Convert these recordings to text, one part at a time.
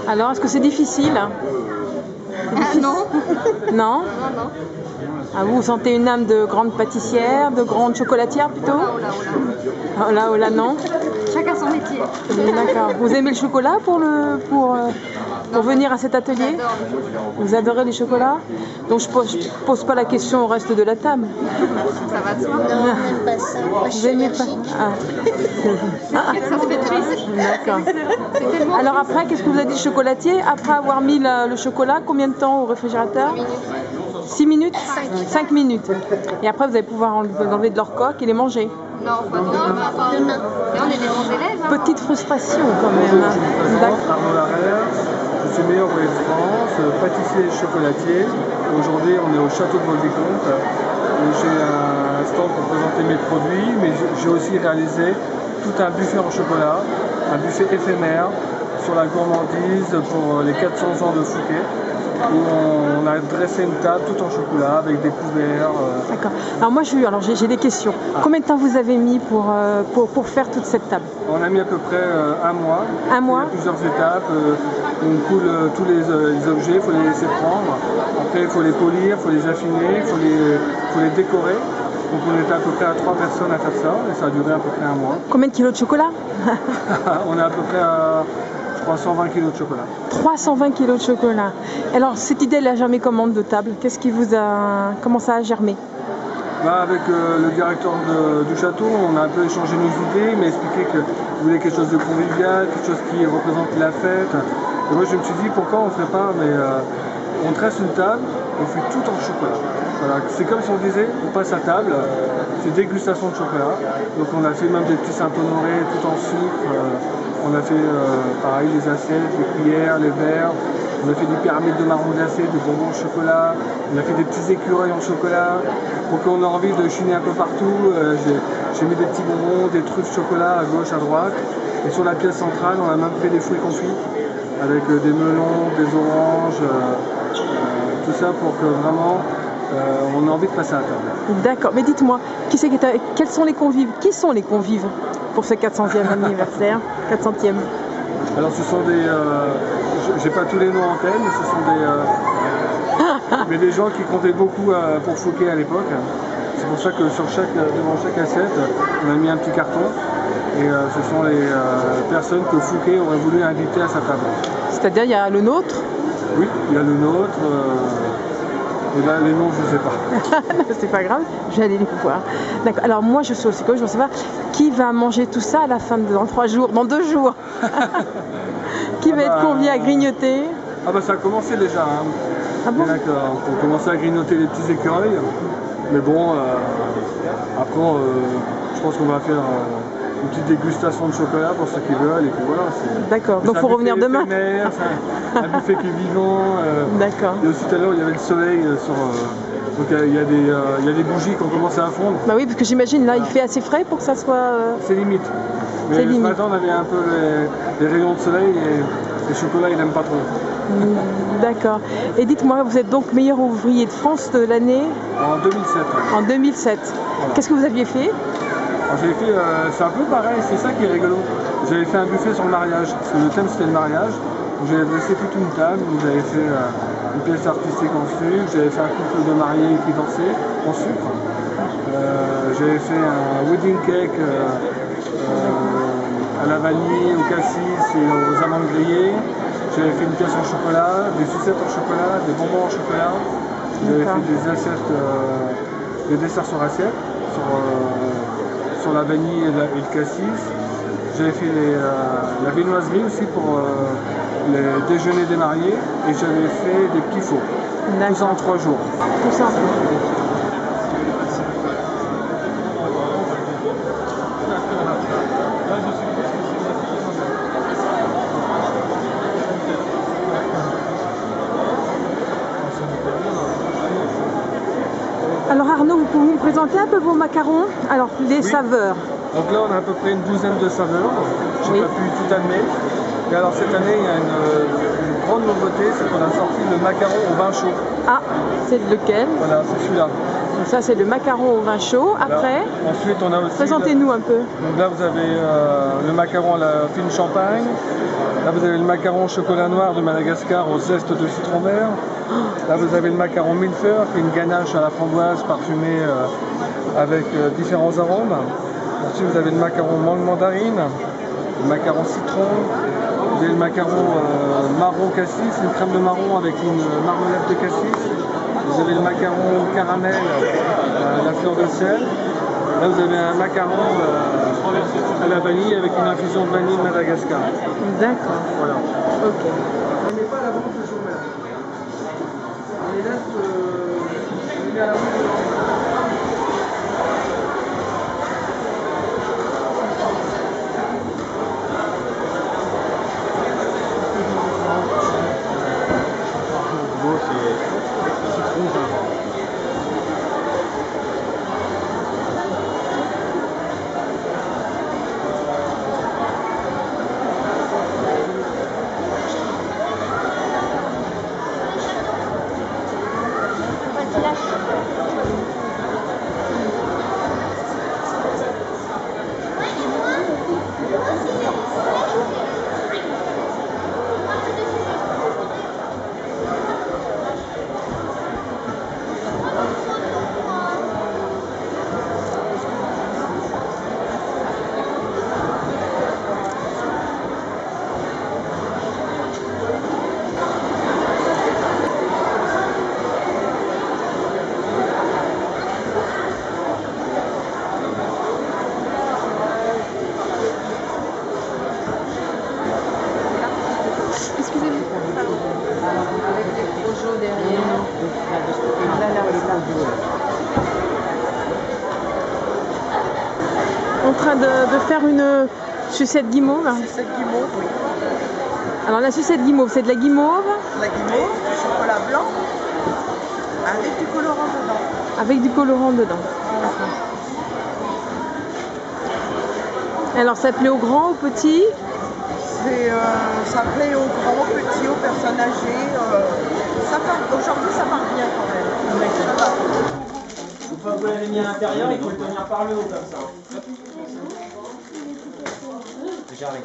Alors, est-ce que c'est difficile? Non. Non? Non. Ah, vous sentez une âme de grande pâtissière, de grande chocolatière plutôt? Oh là. Oh là, oh là, non? Chacun son métier. D'accord. Vous aimez le chocolat pour venir à cet atelier? J'adore le chocolat. Vous adorez les chocolats? Donc je pose pas la question au reste de la table. Ça va de soi. Non, on n'aime pas ça. Moi, je Vous suis aimez pas? allergique. Ah. Ça fait triste. D'accord. C'est tellement Alors après, qu'est-ce que vous avez dit, chocolatier? Après avoir mis le chocolat, combien de temps au réfrigérateur? 6 minutes? 5 minutes. Et après, vous allez pouvoir enlever de leur coque et les manger. Non, pas demain. Et on est des bons élèves. Hein. Petite frustration quand même. D'accord. Arnaud Larère, je suis meilleur ouvrier de France, pâtissier et chocolatier. Aujourd'hui, on est au château de Vaux-le-Vicomte. J'ai un stand pour présenter mes produits, mais j'ai aussi réalisé tout un buffet en chocolat, un buffet éphémère sur la gourmandise pour les 400 ans de Fouquet, où on a dressé une table tout en chocolat avec des couverts. D'accord. Alors moi, j'ai des questions. Combien de temps vous avez mis pour faire toute cette table? On a mis à peu près un mois. Un mois? Il y a plusieurs étapes. On coule tous les objets, il faut les laisser prendre. Après, il faut les polir, il faut les affiner, il faut les décorer. Donc on était à peu près à 3 personnes à faire ça et ça a duré à peu près un mois. Combien de kilos de chocolat? On est à peu près à 320 kg de chocolat. 320 kilos de chocolat. Alors cette idée, elle a germé comment de table? Comment ça a germé? Avec le directeur du château, on a un peu échangé nos idées, il m'a expliqué qu'il voulait quelque chose de convivial, quelque chose qui représente la fête. Et moi je me suis dit pourquoi on ne ferait pas, mais on tresse une table, on fait tout en chocolat. Voilà. C'est comme si on disait, on passe à table, c'est dégustation de chocolat. Donc on a fait même des petits Saint-Honoré tout en sucre. On a fait pareil les assiettes, les cuillères, les verres. On a fait des pyramides de marron glacé, des bonbons au chocolat. On a fait des petits écureuils en chocolat. Pour qu'on ait envie de chiner un peu partout, j'ai mis des petits bonbons, des truffes chocolat à gauche, à droite. Et sur la pièce centrale, on a même fait des fruits confits avec des melons, des oranges, tout ça pour que vraiment on ait envie de passer à la table. D'accord, mais dites-moi, quels sont les convives? Qui sont les convives pour ce 400e anniversaire? 400e. Alors ce sont des... j'ai pas tous les noms en tête, mais ce sont mais des gens qui comptaient beaucoup pour Fouquet à l'époque. C'est pour ça que devant chaque assiette, on a mis un petit carton. Et ce sont les personnes que Fouquet aurait voulu inviter à sa table. C'est-à-dire, il y a le nôtre? Oui, il y a le nôtre. Et là, les noms, je ne sais pas. C'est pas grave, je vais aller les voir. D'accord. Alors moi, je suis aussi curieuse, je veux savoir qui va manger tout ça à la fin dans 3 jours, dans 2 jours. Qui va être convié à grignoter? Ah bah ça a commencé déjà. Hein. Ah bon? D'accord. On commencer à grignoter les petits écureuils. Mais bon, après, je pense qu'on va faire une petite dégustation de chocolat pour ceux qui veulent. Et puis voilà. D'accord. Donc il faut revenir demain. C'est un buffet qui est vivant. D'accord. Et aussi tout à l'heure, il y avait le soleil sur. Donc il y a des bougies qui ont commencé à fondre. Bah oui, parce que j'imagine là, il fait assez frais pour que ça soit. C'est limite. Mais ce matin, on avait un peu les rayons de soleil et le chocolat, il n'aime pas trop. D'accord. Et dites-moi, vous êtes donc meilleur ouvrier de France de l'année? En 2007. En 2007. Voilà. Qu'est-ce que vous aviez fait? C'est un peu pareil, c'est ça qui est rigolo. J'avais fait un buffet sur le mariage, parce que le thème c'était le mariage. J'avais dressé toute une table où j'avais fait une pièce artistique en sucre, j'avais fait un couple de mariés qui dansaient en sucre. J'avais fait un wedding cake à la vanille, au cassis et aux amandes grillées. J'avais fait une pièce en chocolat, des sucettes en chocolat, des bonbons en chocolat. J'avais fait des assiettes, des desserts sur assiette, sur la vanille et le cassis. J'avais fait la viennoiserie aussi pour les déjeuners des mariés et j'avais fait des petits faux. Tout ça en 3 jours. Tout ça. Alors Arnaud, vous pouvez me présenter un peu vos macarons? Alors, les saveurs. Donc là, on a à peu près une douzaine de saveurs. J'ai pas pu tout admettre. Et alors cette année, il y a une grande nouveauté, c'est qu'on a sorti le macaron au vin chaud. Ah, c'est lequel? Voilà, c'est celui-là. Donc ça, c'est le macaron au vin chaud. Après, ensuite, on a aussi... présentez-nous un peu. Donc là, vous avez le macaron à la fine champagne. Là, vous avez le macaron au chocolat noir de Madagascar au zeste de citron vert. Là, vous avez le macaron millefeuille, qui est une ganache à la framboise parfumée avec différents arômes. Ensuite, vous avez le macaron mangue mandarine, le macaron citron. Vous avez le macaron marron cassis, une crème de marron avec une marmelade de cassis. Vous avez le macaron caramel, la fleur de sel. Là, vous avez un macaron à la vanille avec une infusion de vanille de Madagascar. D'accord. Voilà. Ok. On n'est pas à la vente le jour même. On les laisse on les met à la vente le lendemain. En train de faire une sucette guimauve. Sucette guimauve, oui. Alors la sucette guimauve, c'est de la guimauve? La guimauve, du chocolat blanc, avec du colorant dedans. Avec du colorant dedans. Alors ça plaît aux grands, aux petits? Ça plaît aux grands, aux petits, aux personnes âgées. Aujourd'hui, ça part bien quand même. Ça va. Une fois que vous l'avez mis à l'intérieur, il faut le tenir par le haut comme ça. J'arrive.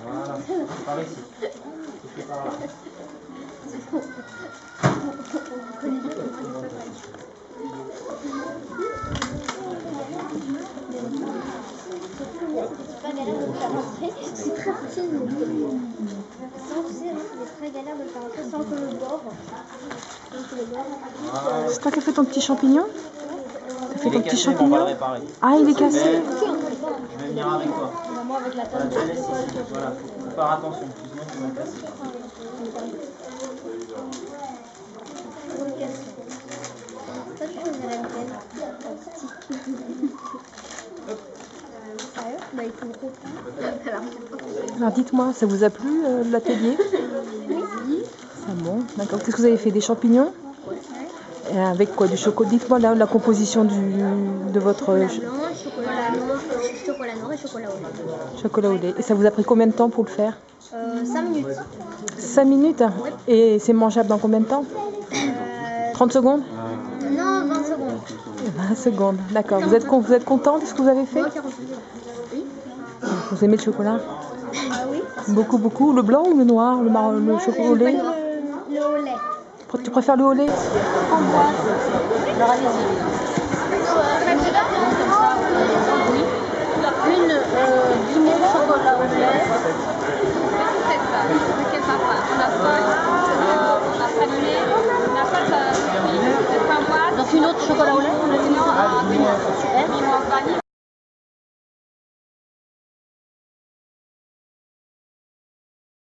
Voilà, par ici. C'est par là. C'est très facile de le c'est très galère de le faire rentrer sans que le bord. C'est toi qui as fait ton petit champignon? T'as fait ton petit On va le champignon? réparer. Ah, il est cassé. Je vais venir avec toi. Vraiment avec la Voilà, table. je te laisse ici. Voilà, faut faire attention, sinon tu vas le casser. Toi, tu choisirais lequel? Sérieux? Bah, il faut le reprendre. Alors dites-moi, ça vous a plu l'atelier? Oui. Ah bon, d'accord. Qu'est-ce que vous avez fait? Des champignons? Avec quoi? Du chocolat? Dites-moi la composition de votre Chocolat noir et chocolat au lait. chocolat au lait. Et ça vous a pris combien de temps pour le faire? 5 minutes. 5 minutes? Et c'est mangeable dans combien de temps? 30 secondes? Non, 20 secondes. 20 secondes, d'accord. Vous êtes content de ce que vous avez fait? Moi, 40 minutes. Oui. Vous aimez le chocolat? Oui. Beaucoup, beaucoup. Le blanc ou le noir? Le chocolat au lait? Le au lait. Tu préfères le au lait? Alors allez-y. Une guimauve chocolat au lait. Donc une autre chocolat au lait.